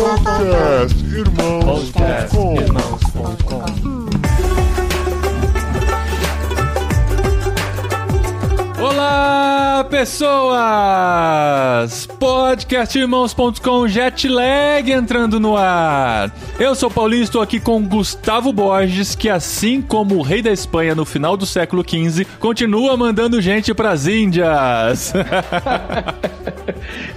Podcastirmãos.com. Olá, pessoas! Podcastirmãos.com Jetlag entrando no ar. Eu sou o Paulinho e estou aqui com Gustavo Borges, que assim como o rei da Espanha no final do século XV, continua mandando gente pras Índias.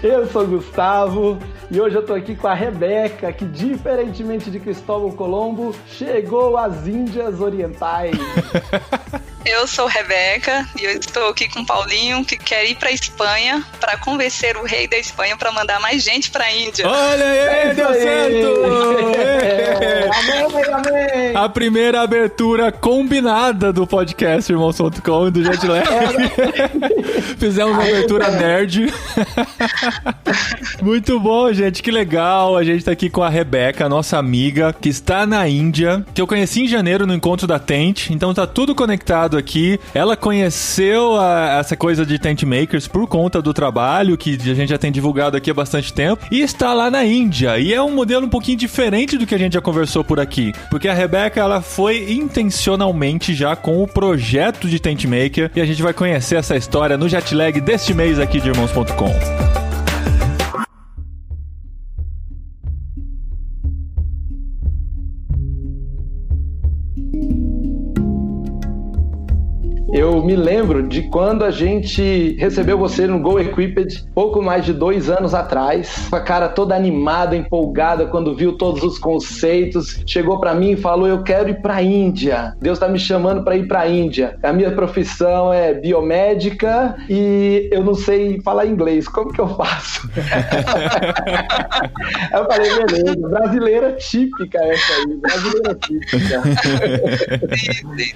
Eu sou o Gustavo e hoje eu tô aqui com a Rebeca, que diferentemente de Cristóvão Colombo, chegou às Índias Orientais. Eu sou Rebeca e eu estou aqui com o Paulinho, que quer ir para a Espanha para convencer o rei da Espanha para mandar mais gente para a Índia. Olha aí, deu certo! Amém, amém! A primeira abertura combinada do podcast Irmãos.com e do Jetlag. Fizemos uma abertura nerd. Muito bom, gente, que legal. A gente tá aqui com a Rebeca, nossa amiga, que está na Índia, que eu conheci em janeiro no encontro da Tent, então tá tudo conectado aqui. Ela conheceu essa coisa de tent makers por conta do trabalho que a gente já tem divulgado aqui há bastante tempo e está lá na Índia. E é um modelo um pouquinho diferente do que a gente já conversou por aqui, porque a Rebeca, ela foi intencionalmente já com o projeto de tent maker e a gente vai conhecer essa história no Jetlag deste mês aqui de Irmãos.com. Eu me lembro de quando a gente recebeu você no Go Equipped, pouco mais de 2 anos atrás, com a cara toda animada, empolgada, quando viu todos os conceitos, chegou pra mim e falou: eu quero ir pra Índia, Deus tá me chamando pra ir pra Índia, a minha profissão é biomédica e eu não sei falar inglês, como que eu faço? Aí eu falei: beleza, brasileira típica essa aí, brasileira típica.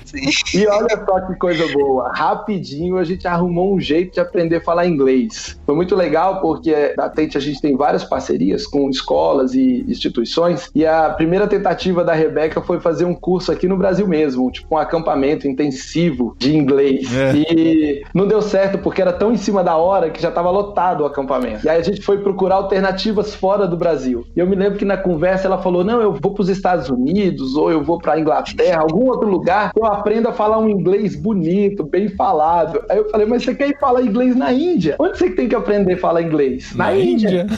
Sim. E olha só que coisa boa, rapidinho a gente arrumou um jeito de aprender a falar inglês. Foi muito legal porque na Tent a gente tem várias parcerias com escolas e instituições, e a primeira tentativa da Rebeca foi fazer um curso aqui no Brasil mesmo, tipo um acampamento intensivo de inglês. E não deu certo porque era tão em cima da hora que já estava lotado o acampamento. E aí a gente foi procurar alternativas fora do Brasil. E eu me lembro que na conversa ela falou: não, eu vou para os Estados Unidos ou eu vou para a Inglaterra, algum outro lugar que eu aprenda a falar um inglês bonito, bem falado. Aí eu falei: mas você quer ir falar inglês na Índia? Onde você tem que aprender a falar inglês? Na Índia.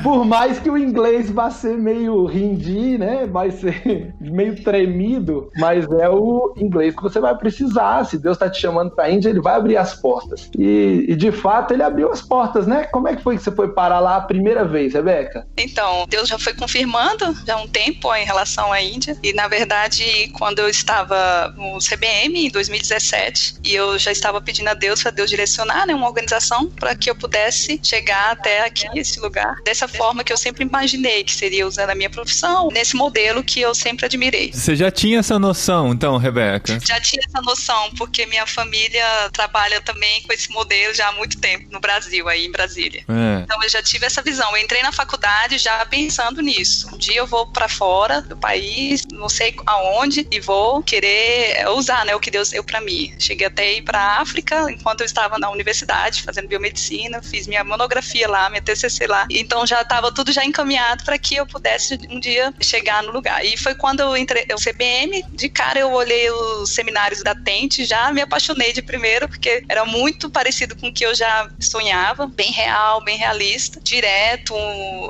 Por mais que o inglês vá ser meio hindi, né? Vai ser meio tremido, mas é o inglês que você vai precisar. Se Deus tá te chamando pra Índia, ele vai abrir as portas. E de fato ele abriu as portas, né? Como é que foi que você foi parar lá a primeira vez, Rebeca? Então, Deus já foi confirmando já há um tempo em relação à Índia. E na verdade, quando eu estava no CBM em 2017 e eu já estava pedindo a Deus para Deus direcionar, né, uma organização para que eu pudesse chegar até aqui, esse lugar, dessa forma que eu sempre imaginei que seria usando a minha profissão, nesse modelo que eu sempre admirei. Você já tinha essa noção, então, Rebeca? Já tinha essa noção, porque minha família trabalha também com esse modelo já há muito tempo no Brasil, aí em Brasília. Então eu já tive essa visão. Eu entrei na faculdade já pensando nisso. Um dia eu vou para fora do país, não sei aonde, e vou querer usar, né, o que Deus deu para mim. Cheguei até a ir para a África enquanto eu estava na universidade fazendo biomedicina, fiz minha monografia lá, minha TCC lá. Então já estava tudo já encaminhado para que eu pudesse um dia chegar no lugar. E foi quando eu entrei no CBM, de cara eu olhei os seminários da Tent, já me apaixonei de primeiro, porque era muito parecido com o que eu já sonhava, bem real, bem realista, direto,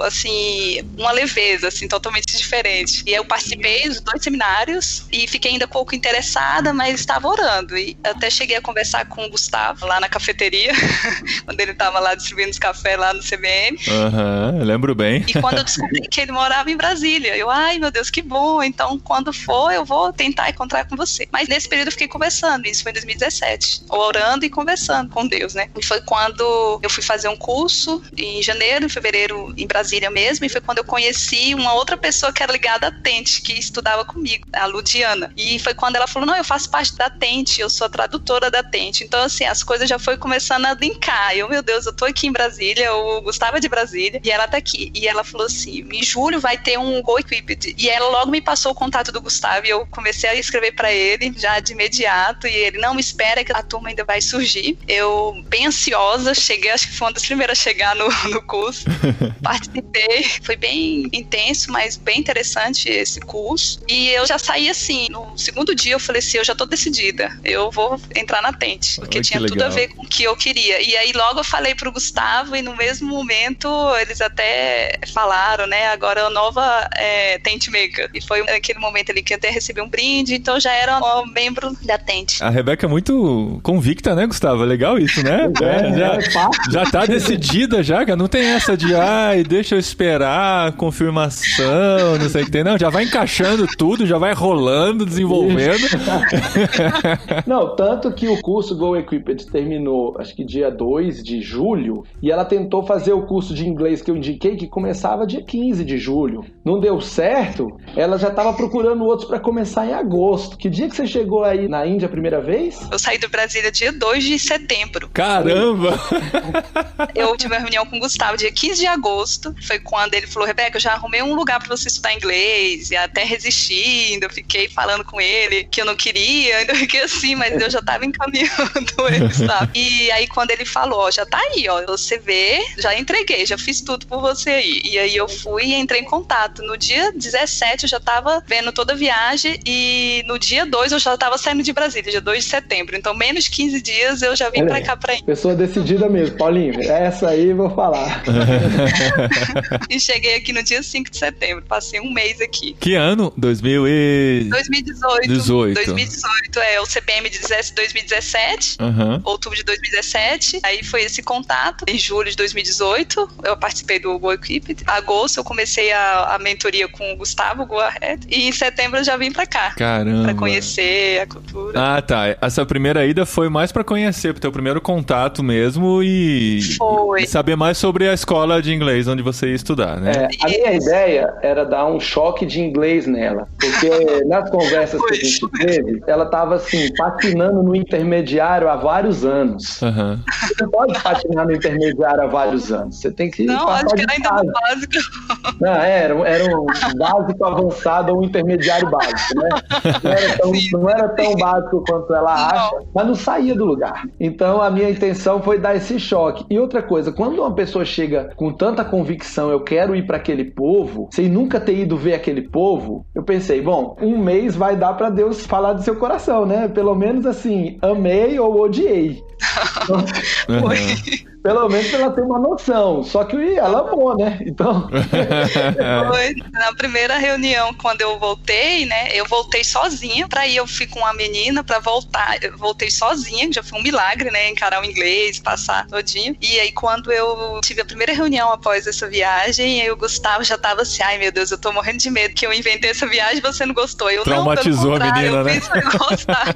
assim, uma leveza, assim, totalmente diferente. E eu participei dos 2 seminários e fiquei ainda pouco interessada, mas estava orando. E até cheguei a conversar com o Gustavo lá na cafeteria, quando ele estava lá distribuindo os cafés lá no CBM. Lembro bem. E quando eu descobri que ele morava em Brasília, eu, ai meu Deus, que bom, então quando for eu vou tentar encontrar com você. Mas nesse período eu fiquei conversando, isso foi em 2017, orando e conversando com Deus, né? E foi quando eu fui fazer um curso em janeiro, em fevereiro, em Brasília mesmo, e foi quando eu conheci uma outra pessoa que era ligada à Tent, que estudava comigo, a Ludiana. E foi foi quando ela falou, não, eu faço parte da Tente, eu sou a tradutora da Tente. Então, assim, as coisas já foi começando a linkar. Eu, meu Deus, eu tô aqui em Brasília, o Gustavo é de Brasília, e ela tá aqui. E ela falou assim, em julho vai ter um Go Equipped. E ela logo me passou o contato do Gustavo, e eu comecei a escrever pra ele, já de imediato, e ele, não, me espera que a turma ainda vai surgir. Eu, bem ansiosa, cheguei, acho que foi uma das primeiras a chegar no curso. Participei, foi bem intenso, mas bem interessante esse curso. E eu já saí assim, no segundo dia eu falei assim, eu já tô decidida, eu vou entrar na Tente, porque tinha tudo a ver com o que eu queria. E aí logo eu falei pro Gustavo, e no mesmo momento eles até falaram, né, agora é a nova Tente Maker. E foi naquele momento ali que eu até recebi um brinde, então já era um membro da Tente. A Rebeca é muito convicta, né, Gustavo? É legal isso, né? Já tá decidida já, cara. Não tem essa de, deixa eu esperar, confirmação, não sei o que tem. Não, já vai encaixando tudo, já vai rolando, desenvolvendo. Não, tanto que o curso Go Equipped terminou, acho que dia 2 de julho, e ela tentou fazer o curso de inglês que eu indiquei, que começava dia 15 de julho. Não deu certo, ela já estava procurando outros para começar em agosto. Que dia que você chegou aí na Índia a primeira vez? Eu saí do Brasília dia 2 de setembro. Caramba! Eu tive uma reunião com o Gustavo dia 15 de agosto, foi quando ele falou, Rebeca, eu já arrumei um lugar para você estudar inglês, e até resistindo, eu fiquei falando com ele que eu não queria, ainda fiquei assim, mas eu já tava encaminhando ele, sabe? E aí quando ele falou, já tá aí, você vê, já entreguei, já fiz tudo por você aí. E aí eu fui e entrei em contato. No dia 17 eu já tava vendo toda a viagem, e no dia 2 eu já tava saindo de Brasília, dia 2 de setembro. Então menos 15 dias eu já vim pra cá pra ir. Pessoa decidida mesmo, Paulinho, essa aí eu vou falar. E cheguei aqui no dia 5 de setembro, passei um mês aqui. Que ano? 2018. 2018, o CPM de 2017, outubro de 2017, aí foi esse contato. Em julho de 2018, eu participei do Go Equipped. Em agosto, eu comecei a mentoria com o Gustavo, Go Ahead, e em setembro eu já vim pra cá. Caramba! Pra conhecer a cultura. Ah, tá. Essa primeira ida foi mais pra conhecer, pro teu primeiro contato mesmo e saber mais sobre a escola de inglês onde você ia estudar, né? A minha ideia era dar um choque de inglês nela, porque nas conversas que a gente teve, ela tava assim, patinando no intermediário há vários anos. Você não pode patinar no intermediário há vários anos, você tem que... Não, acho que era ainda no básico. Não, era um básico avançado ou um intermediário básico, né? Não era tão básico quanto ela acha, mas não saía do lugar. Então a minha intenção foi dar esse choque. E outra coisa, quando uma pessoa chega com tanta convicção, eu quero ir para aquele povo, sem nunca ter ido ver aquele povo, eu pensei, bom, um mês vai dar para Deus falar do seu coração, né? Pelo menos assim, amei ou odiei. Pelo menos ela tem uma noção. Só que ela amou, né? Então... Foi. Na primeira reunião, quando eu voltei, né? Eu voltei sozinha. Pra ir, eu fui com uma menina pra voltar. Eu voltei sozinha, já foi um milagre, né? Encarar o inglês, passar todinho. E aí, quando eu tive a primeira reunião após essa viagem, aí o Gustavo já tava assim, ai meu Deus, eu tô morrendo de medo que eu inventei essa viagem e você não gostou. Eu, traumatizou não, a menina, eu né? Gostar.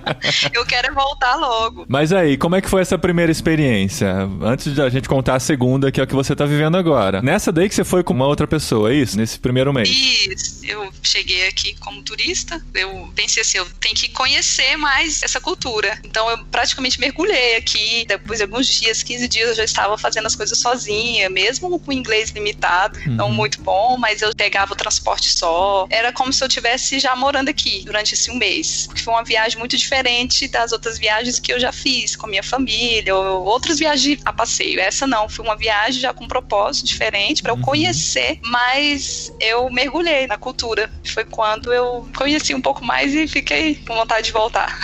Eu quero voltar logo. Mas aí, como é que foi essa primeira experiência? Antes de a gente contar a segunda, que é o que você tá vivendo agora. Nessa daí que você foi com uma outra pessoa, é isso? Nesse primeiro mês? Isso. Eu cheguei aqui como turista. Eu pensei assim, eu tenho que conhecer mais essa cultura. Então eu praticamente mergulhei aqui. Depois de alguns dias, 15 dias, eu já estava fazendo as coisas sozinha, mesmo com inglês limitado. Não muito bom, mas eu pegava o transporte só. Era como se eu estivesse já morando aqui durante esse um mês. Porque foi uma viagem muito diferente das outras viagens que eu já fiz com a minha família, ou outras viagens a passeio. Essa não, foi uma viagem já com um propósito diferente para eu conhecer, mas eu mergulhei na cultura. Foi quando eu conheci um pouco mais e fiquei com vontade de voltar.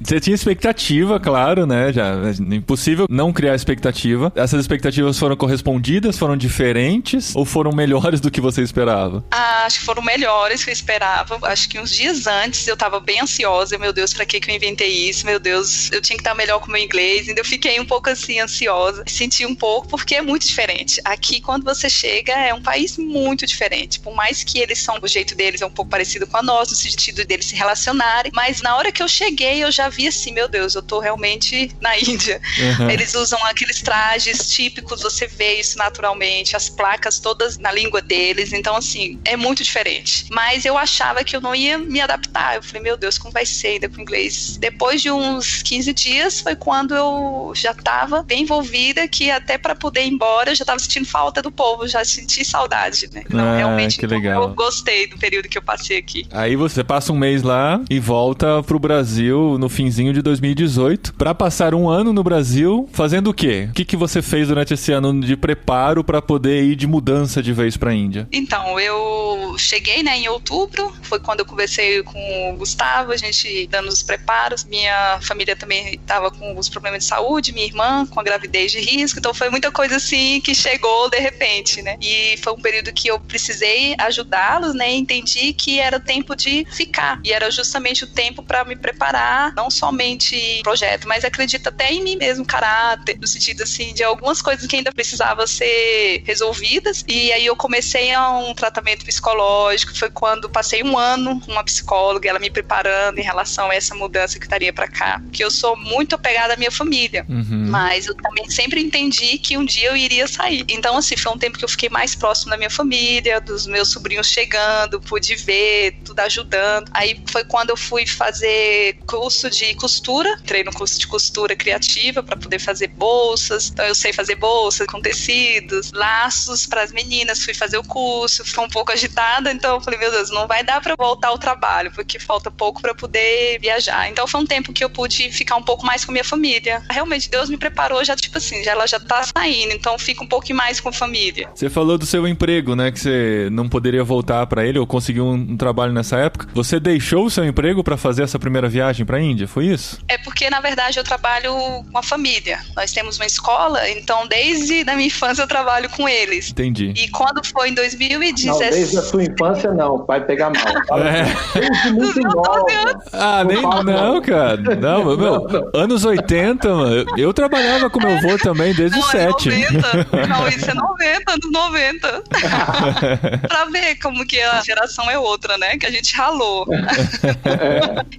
Você tinha expectativa, claro, né? Já é impossível não criar expectativa. Essas expectativas foram correspondidas, foram diferentes ou foram melhores do que você esperava? Acho que foram melhores que eu esperava. Acho que uns dias antes eu tava bem ansiosa. Meu Deus, pra que eu inventei isso? Meu Deus, eu tinha que estar melhor com o meu inglês. Ainda eu fiquei um pouco assim, ansiosa. curiosa, senti um pouco, porque é muito diferente. Aqui, quando você chega, é um país muito diferente. Por mais que eles são, o jeito deles é um pouco parecido com a nossa, no sentido deles se relacionarem, mas na hora que eu cheguei, eu já vi assim, meu Deus, eu tô realmente na Índia. Eles usam aqueles trajes típicos, você vê isso naturalmente, as placas todas na língua deles, então assim, é muito diferente. Mas eu achava que eu não ia me adaptar. Eu falei, meu Deus, como vai ser ainda com o inglês? Depois de uns 15 dias foi quando eu já estava bem envolvida, que até para poder ir embora eu já estava sentindo falta do povo, já senti saudade, né? Então, realmente, que legal. Eu gostei do período que eu passei aqui. Aí você passa um mês lá e volta pro Brasil no finzinho de 2018 para passar um ano no Brasil fazendo o quê? O que você fez durante esse ano de preparo para poder ir de mudança de vez pra Índia? Então, eu cheguei, né, em outubro, foi quando eu conversei com o Gustavo, a gente dando os preparos. Minha família também estava com alguns problemas de saúde, minha irmã com a gravidez de risco, então foi muita coisa assim que chegou de repente, né? E foi um período que eu precisei ajudá-los, né? E entendi que era tempo de ficar, e era justamente o tempo para me preparar, não somente projeto, mas acredito até em mim mesmo, caráter, no sentido assim, de algumas coisas que ainda precisavam ser resolvidas. E aí eu comecei um tratamento psicológico, foi quando passei um ano com uma psicóloga, ela me preparando em relação a essa mudança que estaria para cá, porque eu sou muito apegada à minha família, mas eu também sempre entendi que um dia eu iria sair. Então assim, foi um tempo que eu fiquei mais próximo da minha família, dos meus sobrinhos chegando, pude ver, tudo ajudando. Aí foi quando eu fui fazer curso de costura, entrei no curso de costura criativa para poder fazer bolsas, então eu sei fazer bolsas com tecidos, laços para as meninas, fui fazer o curso, foi um pouco agitada, então eu falei, meu Deus, não vai dar para voltar ao trabalho, porque falta pouco para poder viajar. Então foi um tempo que eu pude ficar um pouco mais com minha família. Realmente Deus me preparou já, tipo assim, ela já tá saindo, então fica um pouquinho mais com a família. Você falou do seu emprego, né, que você não poderia voltar para ele ou conseguiu um trabalho nessa época. Você deixou o seu emprego para fazer essa primeira viagem para a Índia, foi isso? É porque, na verdade, eu trabalho com a família. Nós temos uma escola, então desde a minha infância eu trabalho com eles. Entendi. E quando foi em 2017... Não, desde a sua infância não, vai pegar mal. Desde muito nova. Nem não, cara. Não, meu, anos 80, mano, eu trabalhava com meu avô também desde os 7. Não, isso é 90, anos 90. Pra ver como que a geração é outra, né? Que a gente ralou.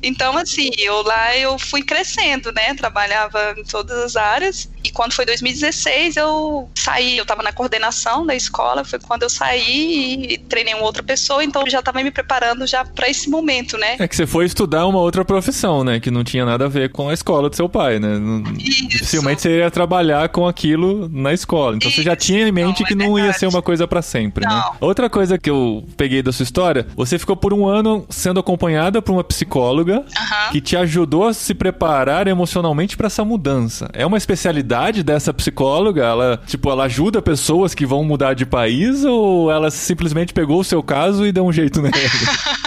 Então, assim, eu fui crescendo, né? Trabalhava em todas as áreas. E quando foi 2016, eu saí. Eu tava na coordenação da escola. Foi quando eu saí e treinei uma outra pessoa. Então, eu já tava me preparando já pra esse momento, né? É que você foi estudar uma outra profissão, né? Que não tinha nada a ver com a escola do seu pai, né? Dificilmente você iria trabalhar com aquilo na escola. Então, você já tinha em mente que não ia ser uma coisa pra sempre, né? Outra coisa que eu peguei da sua história, você ficou por um ano sendo acompanhada por uma psicóloga que te ajudou a se preparar emocionalmente pra essa mudança. É uma especialidade dessa psicóloga? Ela ajuda pessoas que vão mudar de país ou ela simplesmente pegou o seu caso e deu um jeito nele?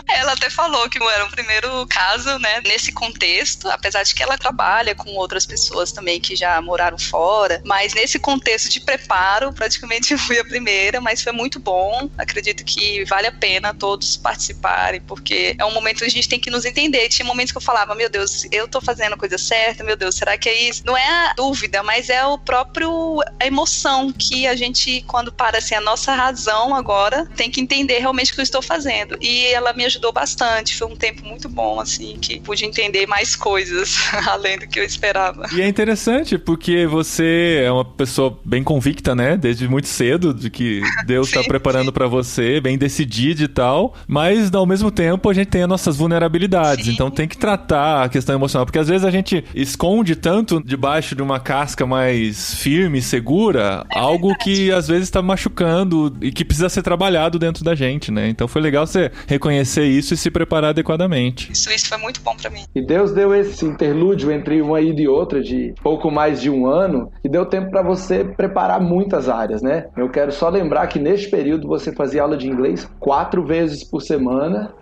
Ela até falou que era o primeiro caso, né, nesse contexto, apesar de que ela trabalha com outras pessoas também que já moraram fora, mas nesse contexto de preparo, praticamente eu fui a primeira, mas foi muito bom. Acredito que vale a pena todos participarem, porque é um momento que a gente tem que nos entender. Tinha momentos que eu falava, meu Deus, eu tô fazendo a coisa certa, meu Deus, será que é isso? Não é a dúvida, mas é a emoção que a gente, quando para assim, a nossa razão agora, tem que entender realmente o que eu estou fazendo. E ela me ajudou bastante, foi um tempo muito bom, assim, que pude entender mais coisas, além do que eu esperava. E é interessante, porque você é uma pessoa bem convicta, né, desde muito cedo, de que Deus está preparando para você, bem decidida e tal, mas ao mesmo tempo a gente tem as nossas vulnerabilidades, então tem que tratar a questão emocional, porque às vezes a gente esconde tanto debaixo de uma casca mais firme, segura, algo que às vezes está machucando e que precisa ser trabalhado dentro da gente, né, então foi legal você reconhecer isso e se preparar adequadamente. Isso foi muito bom pra mim. E Deus deu esse interlúdio entre uma ida e outra de pouco mais de um ano e deu tempo pra você preparar muitas áreas, né? Eu quero só lembrar que neste período você fazia aula de inglês 4 vezes por semana,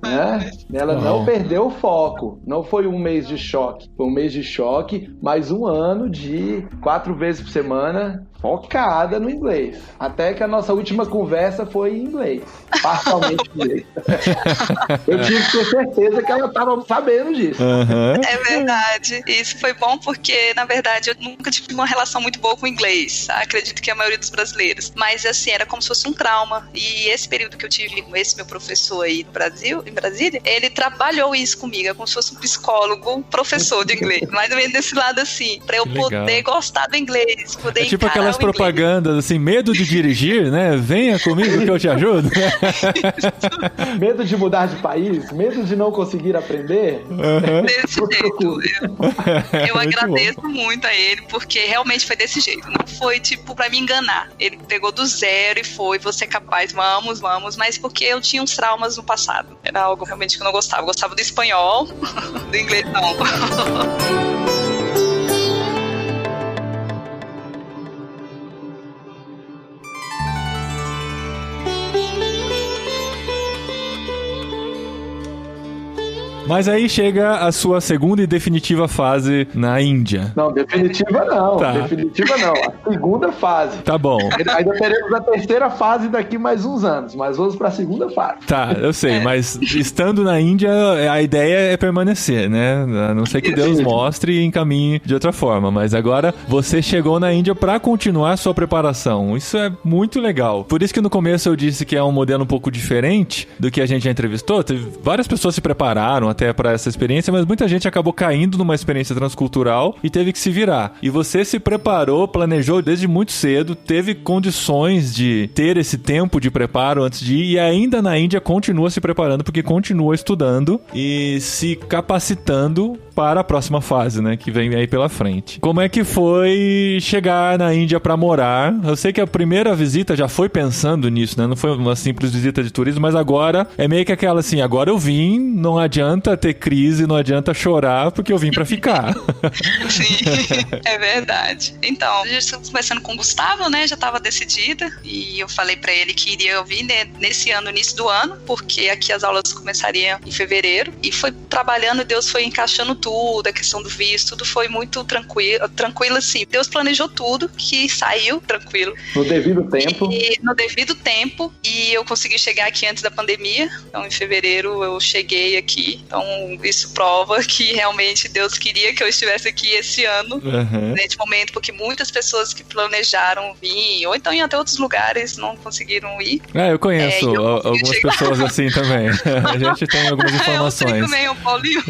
né? Ela não perdeu o foco. Não foi um mês de choque. Foi um mês de choque, mais um ano de 4 vezes por semana Focada no inglês. Até que a nossa última conversa foi em inglês. Parcialmente em inglês. Eu tive que ter certeza que ela estava sabendo disso. É verdade. Isso foi bom porque, na verdade, eu nunca tive uma relação muito boa com o inglês. Acredito que a maioria dos brasileiros. Mas, assim, era como se fosse um trauma. E esse período que eu tive com esse meu professor aí no Brasil, em Brasília, ele trabalhou isso comigo. É como se fosse um psicólogo, um professor de inglês. Mais ou menos desse lado, assim. Pra eu poder gostar do inglês, poder tipo aquelas propagandas, assim, medo de dirigir, né? Venha comigo que eu te ajudo. Medo de mudar de país? Medo de não conseguir aprender? Desse jeito. Eu agradeço muito a ele, porque realmente foi desse jeito. Não foi, tipo, pra me enganar. Ele pegou do zero e foi, você é capaz, vamos. Mas porque eu tinha uns traumas no passado. Era algo realmente que eu não gostava. Eu gostava do espanhol, do inglês não. Mas aí chega a sua segunda e definitiva fase na Índia. Não, definitiva não. Tá. Definitiva não. A segunda fase. Tá bom. Ainda teremos a terceira fase daqui mais uns anos, mas vamos pra segunda fase. Tá, eu sei, mas estando na Índia, a ideia é permanecer, né? A não ser que Deus mostre e encaminhe de outra forma. Mas agora você chegou na Índia pra continuar sua preparação. Isso é muito legal. Por isso que no começo eu disse que é um modelo um pouco diferente do que a gente já entrevistou. Várias pessoas se prepararam até para essa experiência, mas muita gente acabou caindo numa experiência transcultural e teve que se virar. E você se preparou, planejou desde muito cedo, teve condições de ter esse tempo de preparo antes de ir, e ainda na Índia continua se preparando, porque continua estudando e se capacitando para a próxima fase, né, que vem aí pela frente. Como é que foi chegar na Índia para morar? Eu sei que a primeira visita já foi pensando nisso, né, não foi uma simples visita de turismo, mas agora é meio que aquela assim, agora eu vim, não adianta ter crise, não adianta chorar, porque eu vim pra ficar. Sim, é verdade. Então, eu já estou conversando com o Gustavo, né, já estava decidida, e eu falei pra ele que iria vir nesse ano, início do ano, porque aqui as aulas começariam em fevereiro, e foi trabalhando, Deus foi encaixando tudo, a questão do visto, tudo foi muito tranquilo assim. Deus planejou tudo, que saiu tranquilo. No devido tempo. No devido tempo, e eu consegui chegar aqui antes da pandemia, então em fevereiro eu cheguei aqui, então isso prova que realmente Deus queria que eu estivesse aqui esse ano, nesse momento, porque muitas pessoas que planejaram vir, ou então em até outros lugares, não conseguiram ir. Eu conheço algumas pessoas assim também. A gente tem algumas informações. Eu também, o Paulinho.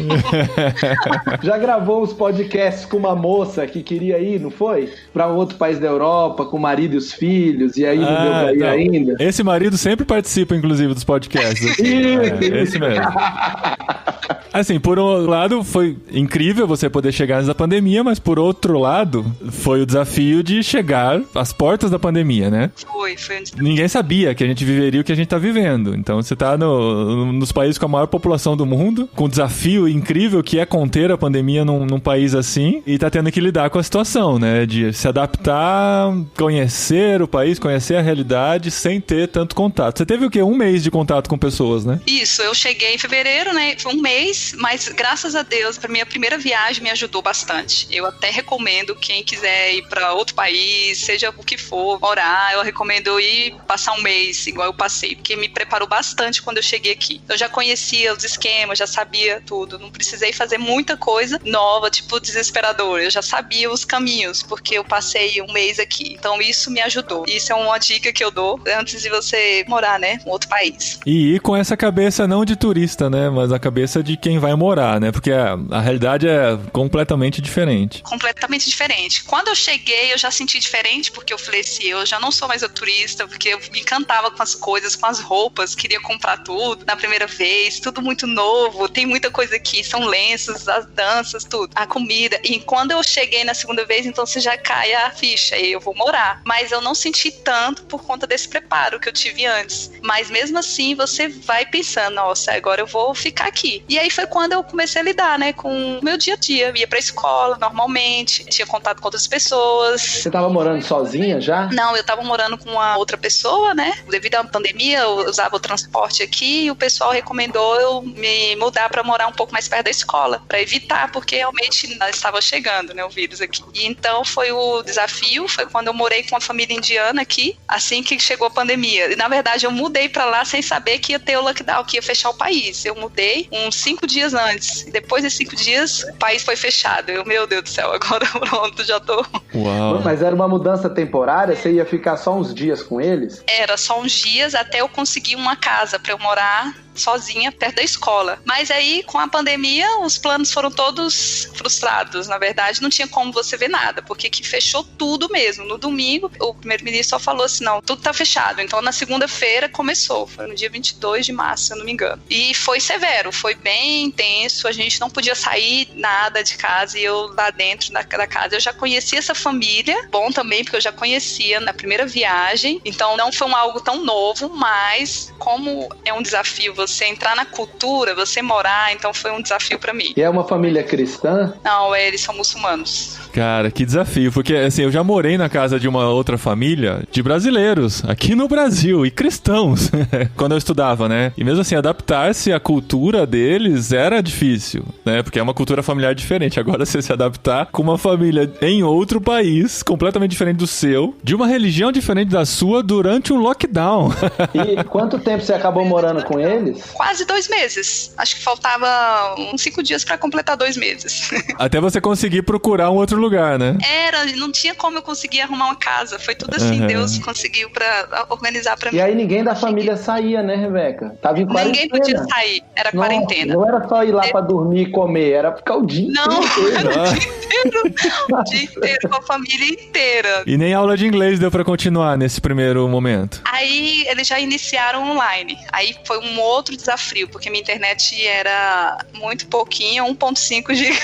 Já gravou os podcasts com uma moça que queria ir, não foi? Pra outro país da Europa, com o marido e os filhos, e aí não deu pra ir ainda. Esse marido sempre participa, inclusive, dos podcasts. Esse mesmo. Assim, por um lado, foi incrível você poder chegar antes da pandemia, mas por outro lado, foi o desafio de chegar às portas da pandemia, né? Foi. Ninguém sabia que a gente viveria o que a gente tá vivendo. Então, você tá nos países com a maior população do mundo, com o desafio incrível que é conter a pandemia num país assim, e tá tendo que lidar com a situação, né? De se adaptar, conhecer o país, conhecer a realidade, sem ter tanto contato. Você teve o quê? 1 mês de contato com pessoas, né? Isso, eu cheguei em fevereiro, né? Foi 1 mês, mas graças a Deus, pra minha primeira viagem me ajudou bastante. Eu até recomendo quem quiser ir pra outro país, seja o que for, morar, eu recomendo ir passar 1 mês, igual eu passei, porque me preparou bastante quando eu cheguei aqui. Eu já conhecia os esquemas, já sabia tudo, não precisei fazer muita coisa nova, tipo desesperador. Eu já sabia os caminhos, porque eu passei 1 mês aqui. Então isso me ajudou. Isso é uma dica que eu dou antes de você morar, né, em outro país. E ir com essa cabeça não de turista, né, mas a cabeça de quem vai morar, né, porque a realidade é completamente diferente. Completamente diferente. Quando eu cheguei, eu já senti diferente, porque eu falei assim, eu já não sou mais a turista, porque eu me encantava com as coisas, com as roupas, queria comprar tudo na primeira vez, tudo muito novo, tem muita coisa aqui, são lenços, as danças, tudo, a comida. E quando eu cheguei na segunda vez, então você já cai a ficha, e eu vou morar. Mas eu não senti tanto por conta desse preparo que eu tive antes. Mas mesmo assim, você vai pensando, nossa, agora eu vou ficar aqui. E aí foi quando eu comecei a lidar, né, com o meu dia a dia. Eu ia pra escola, normalmente, tinha contato com outras pessoas. Você tava morando sozinha já? Não, eu tava morando com uma outra pessoa, né? Devido à pandemia, eu usava o transporte aqui e o pessoal recomendou eu me mudar pra morar um pouco mais perto da escola, pra para evitar, porque realmente estava chegando, né, o vírus aqui. E então foi o desafio, foi quando eu morei com uma família indiana aqui, assim que chegou a pandemia. E na verdade eu mudei para lá sem saber que ia ter o lockdown, que ia fechar o país. Eu mudei uns 5 dias antes. Depois de 5 dias, o país foi fechado. Meu Deus do céu, agora pronto, já tô... Uau. Mas era uma mudança temporária? Você ia ficar só uns dias com eles? Era só uns dias até eu conseguir uma casa para eu morar sozinha perto da escola. Mas aí, com a pandemia, os planos foram todos frustrados. Na verdade, não tinha como você ver nada, porque que fechou tudo mesmo. No domingo, o primeiro-ministro só falou assim, não, tudo tá fechado. Então, na segunda-feira, começou. Foi no dia 22 de março, se eu não me engano. E foi severo, foi bem intenso. A gente não podia sair nada de casa. E eu, lá dentro da casa, eu já conhecia essa família. Bom também, porque eu já conhecia na primeira viagem. Então, não foi algo tão novo, mas como é um desafio você entrar na cultura, você morar, então foi um desafio pra mim. E é uma família cristã? Não, eles são muçulmanos. Cara, que desafio, porque assim, eu já morei na casa de uma outra família de brasileiros, aqui no Brasil, e cristãos, quando eu estudava, né? E mesmo assim, adaptar-se à cultura deles era difícil, né? Porque é uma cultura familiar diferente. Agora você se adaptar com uma família em outro país, completamente diferente do seu, de uma religião diferente da sua, durante um lockdown. E quanto tempo você acabou morando com eles? Quase 2 meses. Acho que faltava uns 5 dias pra completar 2 meses. Até você conseguir procurar um outro lugar, né? Não tinha como eu conseguir arrumar uma casa. Foi tudo assim, Deus conseguiu pra organizar pra mim. E aí ninguém da família saía, né, Rebeca? Tava em quarentena. Ninguém podia sair, era quarentena. Não era só ir lá pra dormir e comer, era ficar o dia inteiro. Não, era o dia inteiro. O dia inteiro, com a família inteira. E nem aula de inglês deu pra continuar nesse primeiro momento? Aí eles já iniciaram online. Aí foi um outro desafio, porque minha internet era muito pouquinho, 1.5 GB.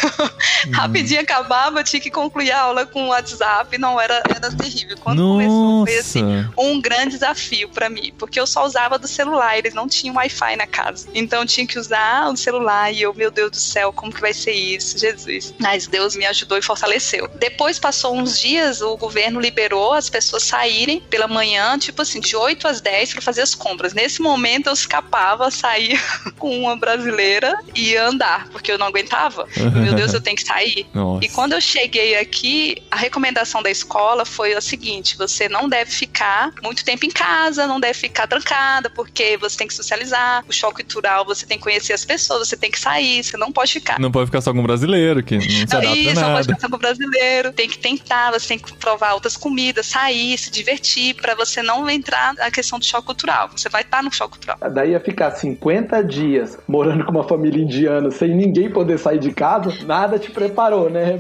Rapidinho acabava, tinha que concluir a aula com o WhatsApp, não era terrível. Quando começou, foi assim, um grande desafio pra mim, porque eu só usava do celular, eles não tinham Wi-Fi na casa. Então eu tinha que usar o celular e eu, meu Deus do céu, como que vai ser isso? Jesus. Mas Deus me ajudou e fortaleceu. Depois passou uns dias, o governo liberou as pessoas saírem pela manhã, tipo assim, de 8 às 10 pra fazer as compras. Nesse momento eu escapava, saía com uma brasileira e ia andar, porque eu não aguentava. Meu Deus, eu tenho que sair. Nossa. E quando eu cheguei aqui, a recomendação da escola foi a seguinte: você não deve ficar muito tempo em casa, não deve ficar trancada, porque você tem que socializar, o choque cultural, você tem que conhecer as pessoas, você tem que sair, você não pode ficar. Não pode ficar só com brasileiro, que não se adapta isso, a nada. Não pode ficar só com brasileiro, tem que tentar, você tem que provar outras comidas, sair, se divertir, pra você não entrar na questão do choque cultural. Você vai estar no choque cultural. Daí ia ficar 50 dias morando com uma família indiana sem ninguém poder sair de casa, nada te preparou, né?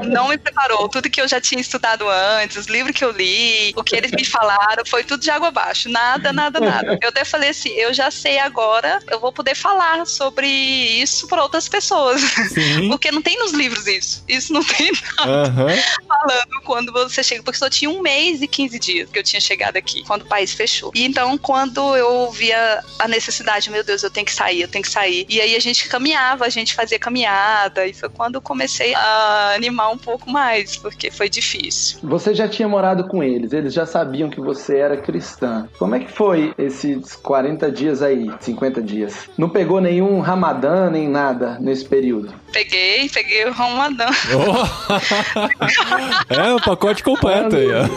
Não me preparou. Tudo que eu já tinha estudado antes, os livros que eu li, o que eles me falaram, foi tudo de água abaixo. Nada. Eu até falei assim, eu já sei agora, eu vou poder falar sobre isso para outras pessoas. Sim. Porque não tem nos livros isso. Isso não tem nada falando quando você chega. Porque só tinha 1 mês e 15 dias que eu tinha chegado aqui, quando o país fechou. E então, quando eu via a necessidade, meu Deus, eu tenho que sair. E aí a gente caminhava, a gente fazia caminhada. E foi quando eu comecei a animar um pouco mais, porque foi difícil. Você já tinha morado com eles já sabiam que você era cristã. Como é que foi esses 40 dias aí, 50 dias? Não pegou nenhum Ramadã, nem nada nesse período? Peguei o Ramadã. É, o pacote completo aí, ó.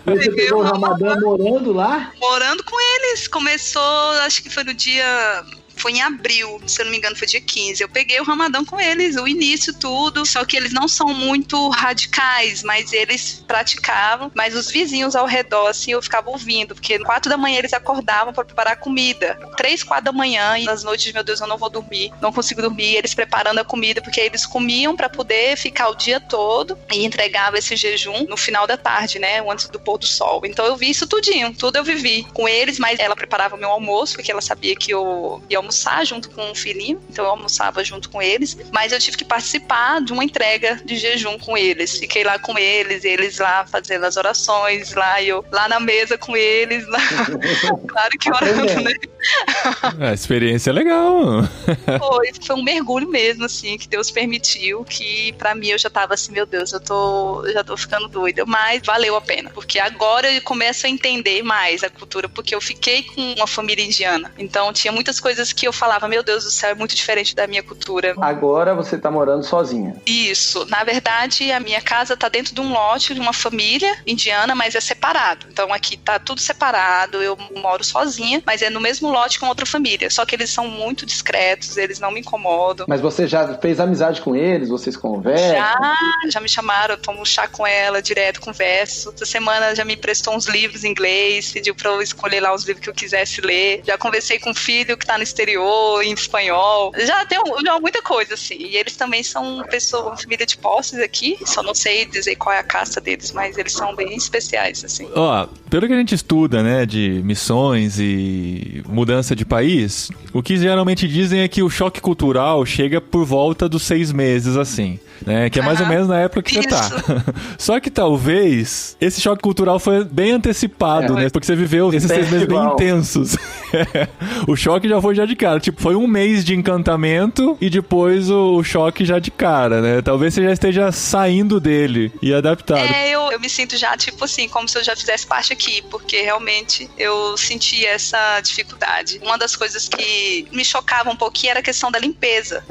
Você pegou o Ramadã morando lá? Morando com eles. Começou, acho que foi no dia... Foi em abril, se eu não me engano, foi dia 15. Eu peguei o Ramadã com eles, o início, tudo. Só que eles não são muito radicais, mas eles praticavam. Mas os vizinhos ao redor, assim, eu ficava ouvindo. Porque 4 da manhã eles acordavam para preparar comida. 3, 4 da manhã, e nas noites, meu Deus, eu não vou dormir. Não consigo dormir. Eles preparando a comida, porque eles comiam para poder ficar o dia todo. E entregava esse jejum no final da tarde, né? Antes do pôr do sol. Então eu vi isso tudinho. Tudo eu vivi com eles, mas ela preparava meu almoço, porque ela sabia que eu ia almoçar junto com o filhinho, então eu almoçava junto com eles, mas eu tive que participar de uma entrega de jejum com eles, fiquei lá com eles lá fazendo as orações, lá eu lá na mesa com eles, lá claro que orando, né? A experiência é legal. Foi um mergulho mesmo, assim, que Deus permitiu, que pra mim eu já tava assim, meu Deus, já tô ficando doida, mas valeu a pena, porque agora eu começo a entender mais a cultura, porque eu fiquei com uma família indiana, então tinha muitas coisas que eu falava, meu Deus do céu, é muito diferente da minha cultura. Agora você tá morando sozinha. Isso, na verdade a minha casa tá dentro de um lote de uma família indiana, mas é separado, então aqui tá tudo separado, eu moro sozinha, mas é no mesmo lote com outra família, só que eles são muito discretos, eles não me incomodam. Mas você já fez amizade com eles? Vocês conversam? Já me chamaram, eu tomo chá com ela direto, converso. Essa semana já me emprestou uns livros em inglês, pediu pra eu escolher lá os livros que eu quisesse ler. Já conversei com um filho que tá no exterior, em espanhol. Já tem muita coisa, assim. E eles também são uma família de posses aqui, só não sei dizer qual é a casta deles, mas eles são bem especiais, assim. Pelo que a gente estuda, né, de missões e mudança de país, o que geralmente dizem é que o choque cultural chega por volta dos 6 meses, assim, né? Que é mais ou menos na época que você tá. Só que talvez esse choque cultural foi bem antecipado, né? Porque você viveu esses 6 meses bem intensos. O choque já foi de cara. Tipo, foi 1 mês de encantamento e depois o choque já de cara, né? Talvez você já esteja saindo dele e adaptado. Eu me sinto já, tipo assim, como se eu já fizesse parte aqui, porque realmente eu senti essa dificuldade. Uma das coisas que me chocava um pouquinho era a questão da limpeza.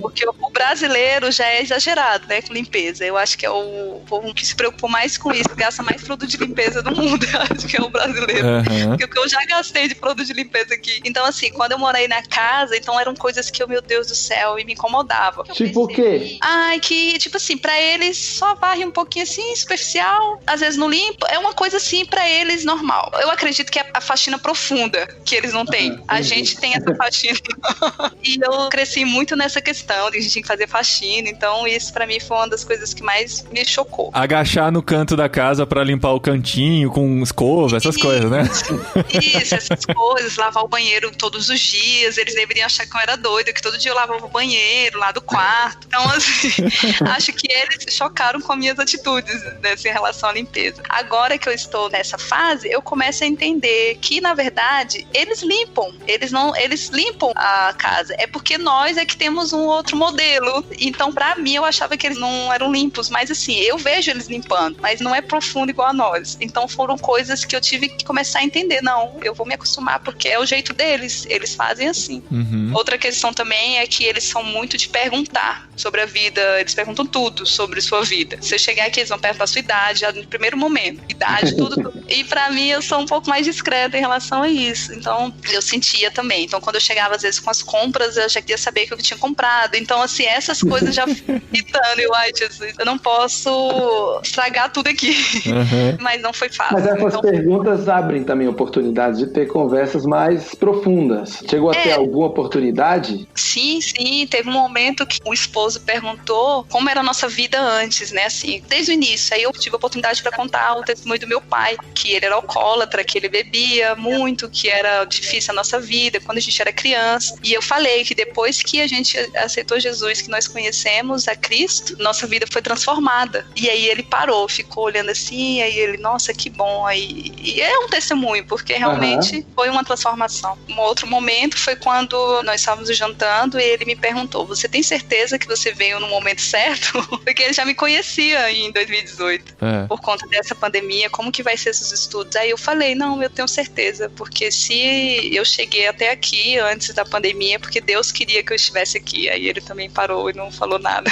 Porque o brasileiro já é exagerado, né, com limpeza. Eu acho que é o povo que se preocupou mais com isso, gasta mais produto de limpeza do mundo. Eu acho que é o brasileiro. Porque o que eu já gastei de produto de limpeza aqui. Então, assim, quando eu morei na casa, então eram coisas que meu Deus do céu, e me incomodavam. Tipo o quê? Que, tipo assim, pra eles só varre um pouquinho assim, superficial, às vezes não limpa, é uma coisa assim pra eles normal. Eu acredito que é a faxina profunda que eles não têm. A gente tem essa faxina. E eu cresci muito nessa questão de a gente tinha que fazer faxina, então isso pra mim foi uma das coisas que mais me chocou. Agachar no canto da casa pra limpar o cantinho com escova, essas coisas, né? Isso, essas coisas, lavar o banheiro todos os dias, eles deveriam achar que eu era doida, que todo dia eu lavava o banheiro lá do quarto. Então, assim, acho que eles chocaram com as minhas atitudes, né, em relação à limpeza. Agora que eu estou nessa fase, eu começo a entender que, na verdade, eles limpam a casa. É porque nós é que temos um outro modelo. Então, pra mim, eu achava que eles não eram limpos, mas assim, eu vejo eles limpando, mas não é profundo igual a nós. Então, foram coisas que eu tive que começar a entender. Não, eu vou me acostumar, porque é o jeito deles, eles fazem assim. Outra questão também é que eles são muito de perguntar sobre a vida, eles perguntam tudo sobre sua vida. Se eu chegar aqui, eles vão perguntar a sua idade, já no primeiro momento, idade, tudo. E pra mim, eu sou um pouco mais discreta em relação a isso. Então, eu sentia também. Então, quando eu chegava, às vezes, com as compras, eu já queria saber o que eu tinha comprado. Então, assim, essas coisas já irritando. Eu, ai, Jesus, eu não posso estragar tudo aqui. Mas não foi fácil. Mas essas perguntas abrem também oportunidades de ter conversas mais profundas. Chegou a ter alguma oportunidade? Sim. Teve um momento que o esposo perguntou como era a nossa vida antes, né? Assim, desde o início. Aí eu tive a oportunidade para contar o testemunho do meu pai, que ele era alcoólatra, que ele bebia muito, que era difícil a nossa vida quando a gente era criança. E eu falei que depois que a gente aceitou Jesus, que nós conhecemos a Cristo, nossa vida foi transformada. E aí ele parou, ficou olhando assim, aí ele, nossa, que bom. Aí, e é um testemunho, porque realmente foi uma transformação. Um outro momento foi quando nós estávamos jantando e ele me perguntou, você tem certeza que você veio no momento certo? Porque ele já me conhecia em 2018. Por conta dessa pandemia, como que vai ser esses estudos? Aí eu falei, não, eu tenho certeza, porque se eu cheguei até aqui antes da pandemia, porque Deus queria que eu estivesse aqui. Aí ele também parou e não falou nada.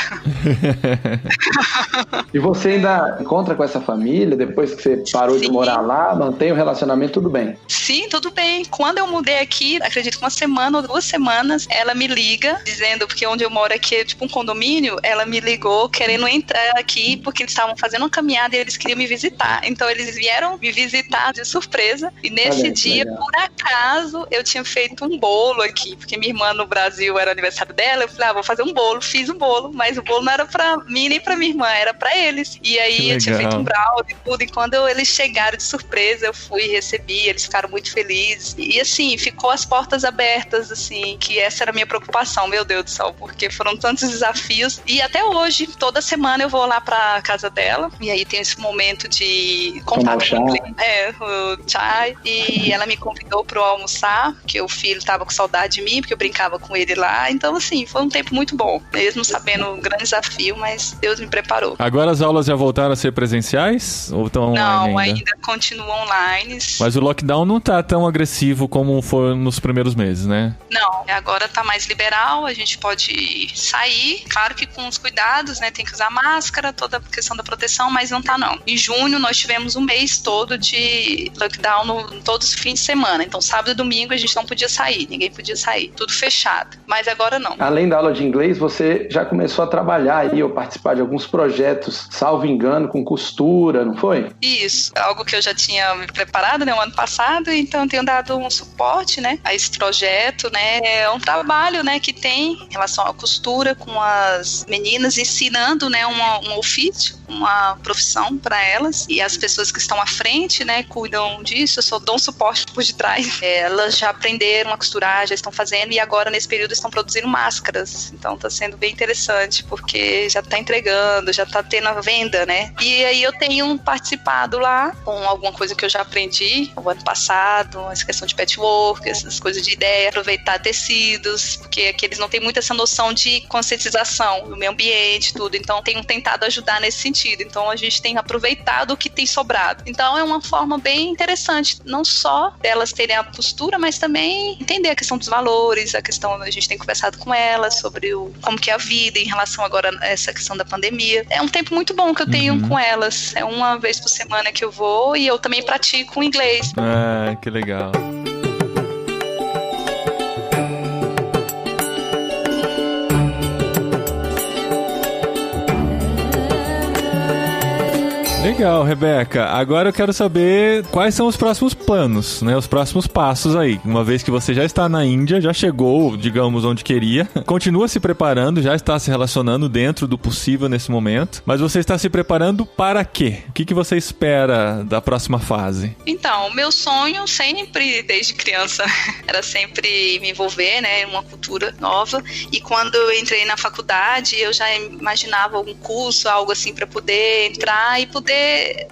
E você ainda encontra com essa família depois que você parou de morar lá? Mantém o relacionamento, tudo bem? Sim, tudo bem. Quando eu mudei aqui, acredito que 1 semana ou 2 semanas, ela me liga, dizendo, porque onde eu moro aqui é tipo um condomínio, ela me ligou querendo entrar aqui, porque eles estavam fazendo uma caminhada e eles queriam me visitar. Então eles vieram me visitar de surpresa, e nesse dia, por acaso, eu tinha feito um bolo aqui, porque minha irmã no Brasil era aniversário dela, eu falei, vou fazer um bolo, fiz um bolo, mas demais. O bolo não era pra mim nem pra minha irmã, era pra eles. E aí eu tinha feito um brownie e tudo. E quando eles chegaram de surpresa, eu fui e recebi. Eles ficaram muito felizes. E assim, ficou as portas abertas, assim, que essa era a minha preocupação, meu Deus do céu, porque foram tantos desafios. E até hoje, toda semana eu vou lá pra casa dela. E aí tem esse momento de contato com o chai. E ela me convidou para almoçar, porque o filho tava com saudade de mim, porque eu brincava com ele lá. Então, assim, foi um tempo muito bom. Mesmo sabendo um grande desafio, mas Deus me preparou. Agora as aulas já voltaram a ser presenciais? Ou estão online Não, ainda continuam online. Mas o lockdown não tá tão agressivo como foi nos primeiros meses, né? Não, agora tá mais liberal, a gente pode sair, claro que com os cuidados, né? Tem que usar máscara, toda a questão da proteção, mas não tá não. Em junho nós tivemos um mês todo de lockdown todos os fins de semana. Então sábado e domingo a gente não podia sair, ninguém podia sair, tudo fechado. Mas agora não. Além da aula de inglês, você já começou a trabalhar aí ou participar de alguns projetos, salvo engano, com costura, não foi? Isso, algo que eu já tinha me preparado, né, o ano passado, então tenho dado um suporte, né, a esse projeto, né, é um trabalho, né, que tem em relação à costura com as meninas, ensinando, né, um ofício, uma profissão para elas, e as pessoas que estão à frente, né, cuidam disso, eu só dou um suporte por detrás. Elas já aprenderam a costurar, já estão fazendo, e agora nesse período estão produzindo máscaras, então está sendo bem interessante, porque já está entregando, já está tendo a venda, né, e aí eu tenho participado lá com alguma coisa que eu já aprendi o ano passado, essa questão de patchwork, essas coisas de ideia, aproveitar tecidos, porque aqui eles não têm muito essa noção de conscientização do meio ambiente, tudo, então tenho tentado ajudar nesse sentido, então a gente tem aproveitado o que tem sobrado, então é uma forma bem interessante, não só delas terem a postura, mas também entender a questão dos valores, a questão, a gente tem conversado com elas sobre como que é a vida em relação agora a essa questão da pandemia, é um tempo muito bom que eu tenho com elas, é uma vez por semana que eu vou e eu também pratico inglês. Ah, que legal. Legal, Rebeca. Agora eu quero saber quais são os próximos planos, né? Os próximos passos aí. Uma vez que você já está na Índia, já chegou, digamos, onde queria, continua se preparando, já está se relacionando dentro do possível nesse momento, mas você está se preparando para quê? O que você espera da próxima fase? Então, o meu sonho sempre, desde criança, era sempre me envolver, né, em uma cultura nova, e quando eu entrei na faculdade, eu já imaginava algum curso, algo assim, para poder entrar e poder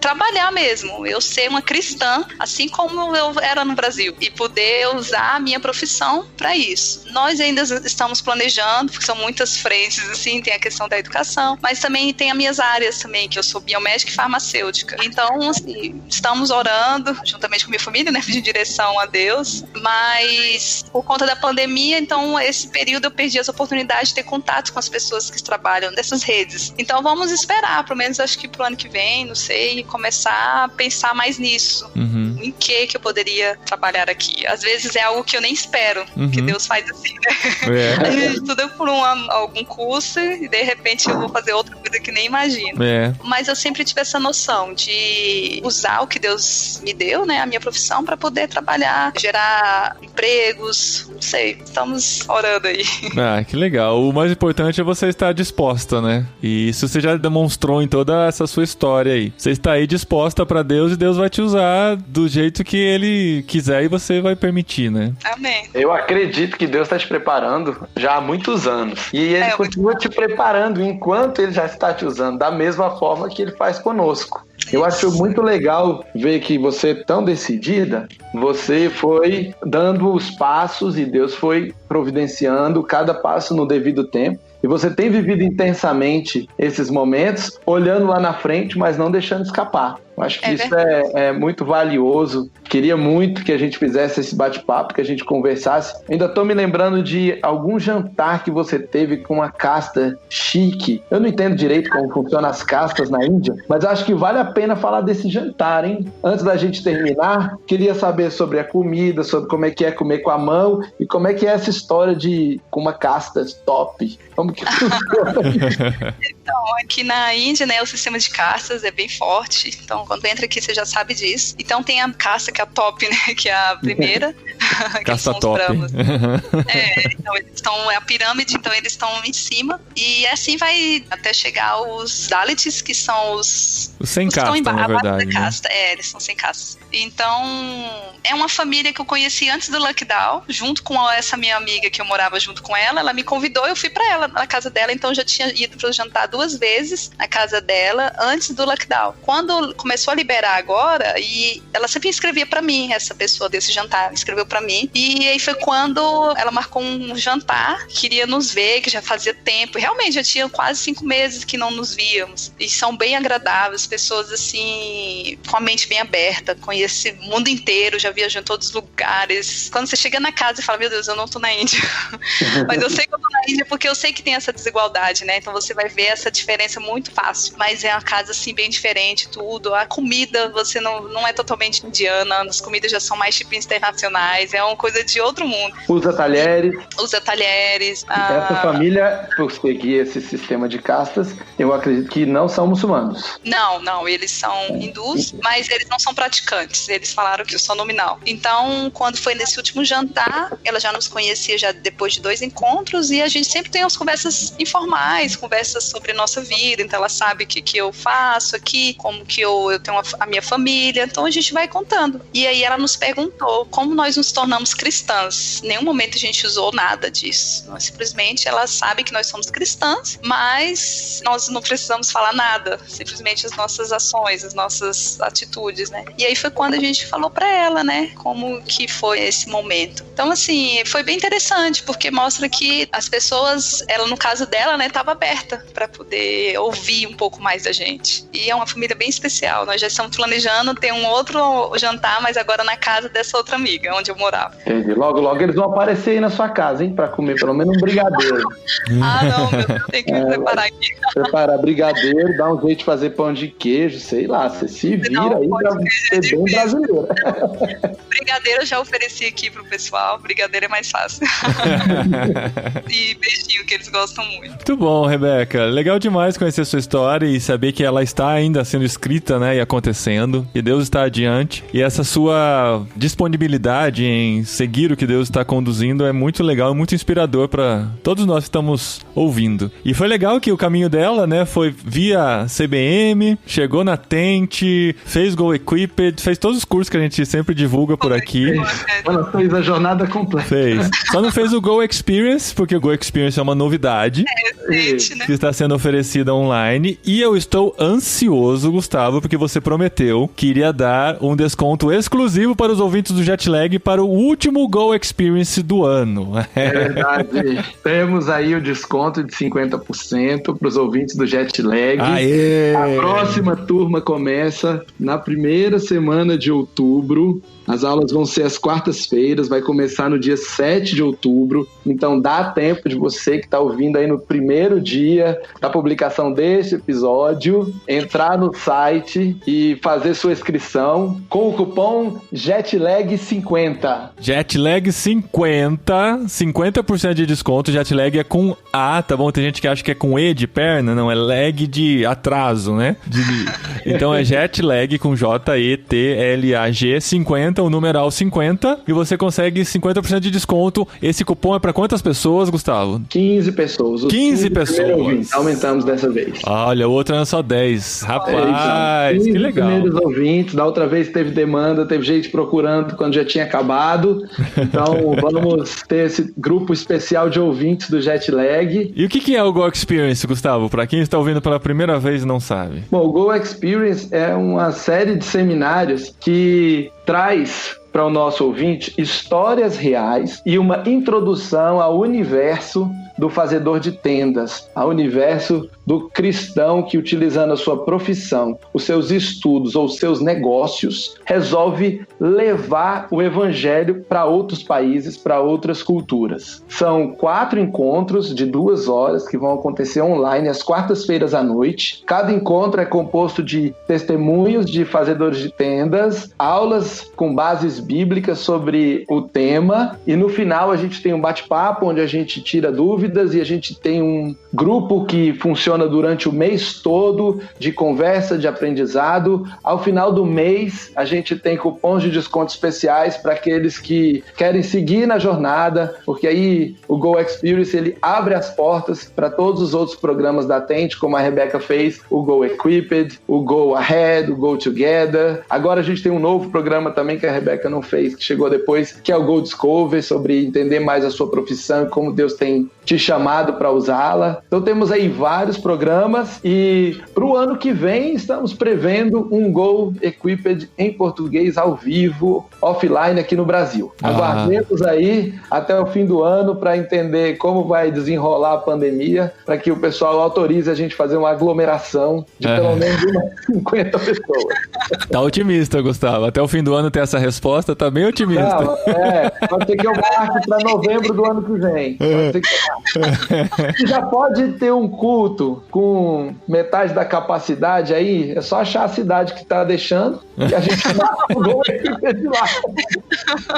trabalhar mesmo, eu ser uma cristã, assim como eu era no Brasil, e poder usar a minha profissão para isso. Nós ainda estamos planejando, porque são muitas frentes, assim, tem a questão da educação, mas também tem as minhas áreas também, que eu sou biomédica e farmacêutica. Então, assim, estamos orando, juntamente com minha família, né, de direção a Deus, mas por conta da pandemia, então, esse período eu perdi as oportunidades de ter contato com as pessoas que trabalham nessas redes. Então, vamos esperar, pelo menos acho que pro ano que vem, não sei, começar a pensar mais nisso. Em que eu poderia trabalhar aqui. Às vezes é algo que eu nem espero, que Deus faz assim, né? A gente estuda por algum curso e de repente eu vou fazer outra coisa que nem imagino. Mas eu sempre tive essa noção de usar o que Deus me deu, né, a minha profissão, para poder trabalhar, gerar empregos, não sei, estamos orando aí. Ah, que legal. O mais importante é você estar disposta, né? E isso você já demonstrou em toda essa sua história aí. Você está aí disposta para Deus e Deus vai te usar do jeito que Ele quiser e você vai permitir, né? Amém. Eu acredito que Deus está te preparando já há muitos anos. E Ele continua te preparando enquanto Ele já está te usando, da mesma forma que Ele faz conosco. Eu acho muito legal ver que você, tão decidida, você foi dando os passos e Deus foi providenciando cada passo no devido tempo. E você tem vivido intensamente esses momentos, olhando lá na frente, mas não deixando escapar. Eu acho que isso é muito valioso. Queria muito que a gente fizesse esse bate-papo, que a gente conversasse. Ainda estou me lembrando de algum jantar que você teve com uma casta chique. Eu não entendo direito como funcionam as castas na Índia, mas acho que vale a pena falar desse jantar, hein? Antes da gente terminar, queria saber sobre a comida, sobre como é que é comer com a mão e como é que é essa história de com uma casta top. Como que funciona? Então, aqui na Índia, né, o sistema de castas é bem forte. Então, quando entra aqui, você já sabe disso. Então, tem a casta que é a top, né, que é a primeira. Casta top. Então, eles É a pirâmide, então eles estão em cima. E assim vai até chegar os Dalits, que são os sem casta, na verdade. Casta. Né? Eles são sem casta. Então, é uma família que eu conheci antes do lockdown, junto com essa minha amiga que eu morava junto com ela. Ela me convidou, eu fui pra ela, na casa dela. Então, eu já tinha ido pro jantar 2 vezes na casa dela antes do lockdown. Quando começou a liberar agora, e ela sempre escrevia pra mim, essa pessoa desse jantar, escreveu pra mim. E aí foi quando ela marcou um jantar, queria nos ver, que já fazia tempo. Realmente, já tinha quase 5 meses que não nos víamos. E são bem agradáveis, pessoas assim, com a mente bem aberta, conhece o mundo inteiro, já viajou em todos os lugares. Quando você chega na casa e fala, meu Deus, eu não tô na Índia. Mas eu sei que eu tô na Índia porque eu sei que tem essa desigualdade, né? Então você vai ver essa diferença muito fácil. Mas é uma casa, assim, bem diferente, tudo. A comida, você não é totalmente indiana, as comidas já são mais tipo internacionais, é uma coisa de outro mundo. Usa talheres. Essa família, por seguir esse sistema de castas, eu acredito que não são muçulmanos. Não, eles são hindus, mas eles não são praticantes, eles falaram que eu sou nominal. Então, quando foi nesse último jantar, ela já nos conhecia já depois de 2 encontros, e a gente sempre tem umas conversas informais, conversas sobre a nossa vida, então ela sabe o que eu faço aqui, como que eu tenho a minha família, então a gente vai contando. E aí ela nos perguntou como nós nos tornamos cristãs. Em nenhum momento a gente usou nada disso. Simplesmente ela sabe que nós somos cristãs, mas nós não precisamos falar nada, simplesmente as nossas ações, as nossas atitudes, né? E aí foi quando a gente falou pra ela, né, como que foi esse momento. Então, assim, foi bem interessante, porque mostra que as pessoas, ela no caso dela, né, tava aberta pra poder ouvir um pouco mais da gente. E é uma família bem especial. Nós já estamos planejando ter um outro jantar, mas agora na casa dessa outra amiga, onde eu morava. Entendi. Logo eles vão aparecer aí na sua casa, hein, pra comer pelo menos um brigadeiro. Não, meu Deus, tem que me preparar aqui. Preparar brigadeiro, dar um jeito de fazer pão de queijo, sei lá, você se vira aí pra ser bem brasileiro. Brigadeiro eu já ofereci aqui pro pessoal, brigadeiro é mais fácil. E beijinho, que eles gostam muito. Muito bom, Rebeca. Legal demais conhecer a sua história e saber que ela está ainda sendo escrita, né, e acontecendo, que Deus está adiante. E essa sua disponibilidade em seguir o que Deus está conduzindo é muito legal e muito inspirador para todos nós que estamos ouvindo. E foi legal que o caminho dela, né, foi via CBM, chegou na Tente, fez Go Equipped, fez todos os cursos que a gente sempre divulga por aqui. Ela fez a jornada completa. Fez. Só não fez o Go Experience, porque o Go Experience é uma novidade né? que está sendo oferecida online. E eu estou ansioso, Gustavo, porque você prometeu que iria dar um desconto exclusivo para os ouvintes do Jetlag para o último Go Experience do ano. É verdade. Temos aí o desconto de 50% para os ouvintes do Jetlag. Aê! A próxima turma começa na primeira semana de outubro. As aulas vão ser às quartas-feiras, vai começar no dia 7 de outubro, então dá tempo de você que está ouvindo aí no primeiro dia da publicação deste episódio, entrar no site e fazer sua inscrição com o cupom JETLAG50. JETLAG50, 50% de desconto. JETLAG é com A, tá bom? Tem gente que acha que é com E de perna, não, é lag de atraso, né? Então é JETLAG com JETLAG 50, o numeral 50, e você consegue 50% de desconto. Esse cupom é para quantas pessoas, Gustavo? 15 pessoas. 15 pessoas. Aumentamos dessa vez. Olha, o outro era só 10. Rapaz, que legal. Primeiros ouvintes, da outra vez teve demanda, teve gente procurando quando já tinha acabado. Então vamos ter esse grupo especial de ouvintes do Jetlag. E o que é o Go Experience, Gustavo? Para quem está ouvindo pela primeira vez e não sabe. Bom, o Go Experience é uma série de seminários que traz para o nosso ouvinte histórias reais e uma introdução ao universo do fazedor de tendas, ao universo do cristão que, utilizando a sua profissão, os seus estudos ou os seus negócios, resolve levar o evangelho para outros países, para outras culturas. São 4 encontros de 2 horas que vão acontecer online às quartas-feiras à noite. Cada encontro é composto de testemunhos de fazedores de tendas, aulas com bases bíblicas sobre o tema e no final a gente tem um bate-papo onde a gente tira dúvidas e a gente tem um grupo que funciona durante o mês todo de conversa, de aprendizado. Ao final do mês a gente tem cupons de desconto especiais para aqueles que querem seguir na jornada, porque aí o Go Experience ele abre as portas para todos os outros programas da Tente, como a Rebeca fez, o Go Equipped, o Go Ahead, o Go Together. Agora a gente tem um novo programa também que a Rebeca não fez, que chegou depois, que é o Go Discover, sobre entender mais a sua profissão e como Deus tem te chamado para usá-la. Então temos aí vários programas e para o ano que vem estamos prevendo um Go Equipped em português ao vivo, offline aqui no Brasil. Aguardemos aí até o fim do ano para entender como vai desenrolar a pandemia, para que o pessoal autorize a gente fazer uma aglomeração de pelo menos umas 50 pessoas. Tá otimista, Gustavo. Até o fim do ano ter essa resposta, tá bem otimista. Não, pode ser que eu marque para novembro do ano que vem. Pode ser que já pode ter um culto com metade da capacidade aí, é só achar a cidade que tá deixando e a gente marca o Go de lá.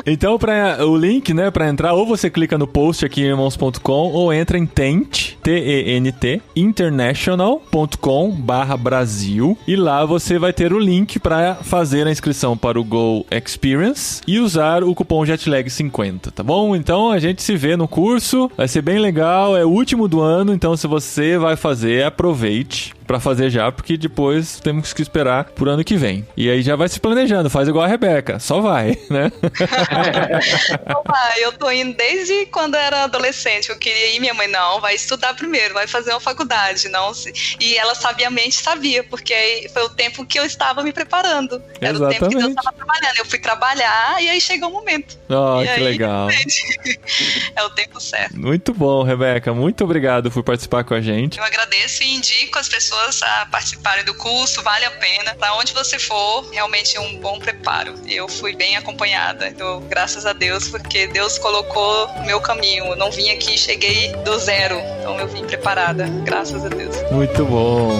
Então, o link, né, para entrar, ou você clica no post aqui em irmãos.com ou entra em Tent, T-E-N-T, international.com/Brasil e lá você vai ter o link para fazer a inscrição para o Go Experience e usar o cupom JETLAG50, tá bom? Então a gente se vê no curso, vai ser bem legal, é o último do ano, então se você vai fazer, aproveite pra fazer já, porque depois temos que esperar por ano que vem. E aí já vai se planejando, faz igual a Rebeca, só vai, né? Eu tô indo desde quando era adolescente, eu queria ir, minha mãe, não, vai estudar primeiro, vai fazer uma faculdade, não. E ela sabiamente sabia, porque foi o tempo que eu estava me preparando. Era Exatamente. O tempo que Deus estava trabalhando. Eu fui trabalhar e aí chegou o momento. Oh, que legal. É o tempo certo. Muito bom, Rebeca, muito obrigado por participar com a gente. Eu agradeço e indico as pessoas a participarem do curso, vale a pena. Para onde você for, realmente é um bom preparo. Eu fui bem acompanhada, então, graças a Deus, porque Deus colocou no meu caminho. Eu não vim aqui, cheguei do zero, então eu vim preparada, graças a Deus. Muito bom.